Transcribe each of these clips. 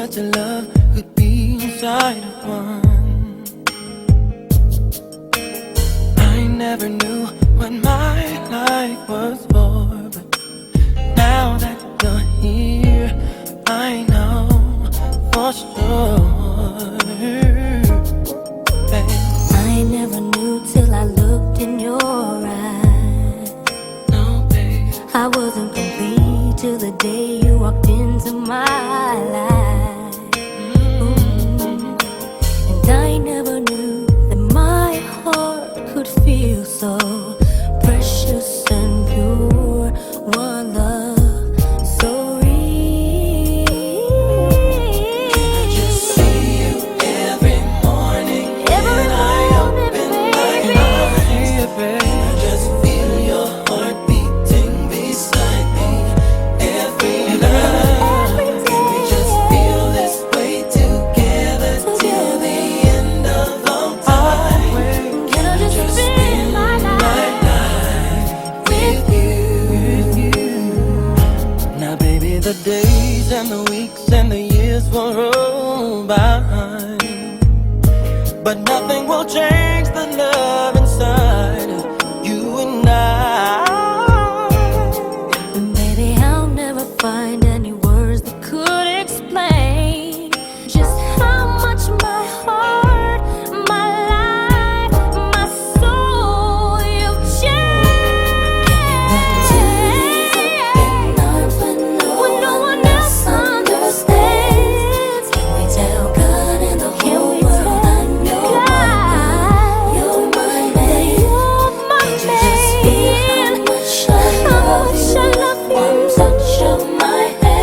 such a love could be inside of one. I never knew what my life was for, but now that you're here, I know for sure. Babe. I never knew till I looked in your eyes. No, babe. I wasn't complete till the day you walked into my life. And I never knew that my heart could feel so precious and pure. One love so real. I just see you every morning when I open my eyes. I just feel your heart beating beside me every night. Can we just feel this way together till the end of all time? Can I just spend my life with you? Now, baby, the days and the weeks and the years will roll by, but nothing will change the love inside of you and I. And baby, I'll never find any words that could explain just how much my heart, my life, my soul you've changed. When no one else understands, can we tell God and the whole world that you're my man? Just feel how much I love you. One touch of my hand.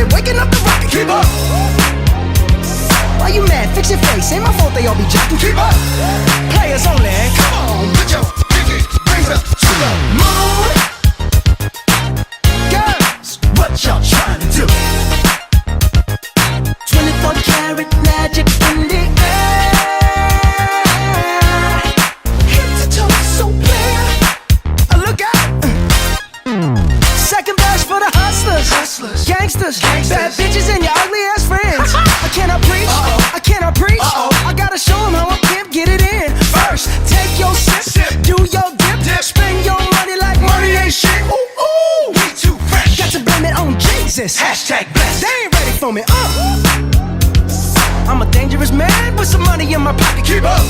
they're waking up the rocket. Keep up. Why you mad? Fix your face. Ain't my fault they all be jocking. Keep up. Players only. Come on, put your pinky rings up to the moon. Girls, what y'all trying to do? 24 karat magic in the air. Head to toe, so clear. Look out. Second verse for the hustlers, gangsters, bad bitches and your ugly ass friends. I cannot preach, I cannot preach. I gotta show them how I pimp get it in. First, take your sip, do your dip, spend your money like money ain't shit. Ooh, ooh, we too fresh. Got to blame it on Jesus. Hashtag blessed. They ain't ready for me. I'm a dangerous man with some money in my pocket. Keep up.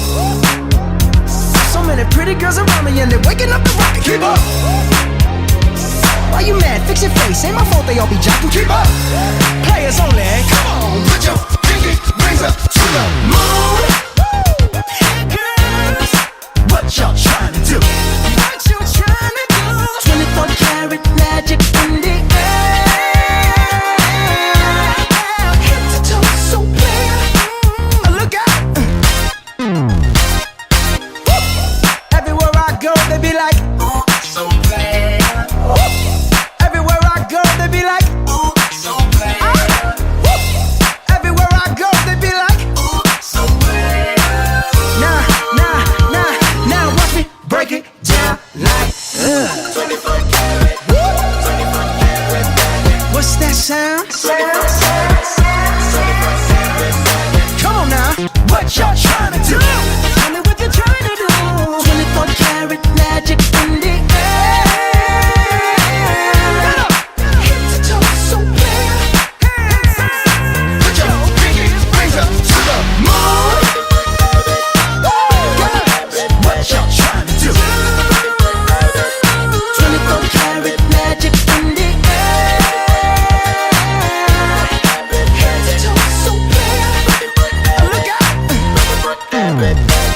So many pretty girls around me and they're waking up the rocket. Keep up. Why you mad? Fix your face. Ain't my fault they all be jocking. Keep up. Players only. Come on, put your pinky rings up to the moon. Girls, what y'all trying to do? What you trying to do? 24 karat magic in the air. Head to toe, so clear. Look out. Everywhere I go, they be like, oh, so bad. Everywhere I go, they be like, ooh, so bad. Everywhere I go, they be like, ooh, so bad. Now, watch me break it down like 24 karat, 24 karat. What's that sound? Come on now, what y'all trying to do? Tell me what you're trying to do. 24 karat magic in the air. Baby.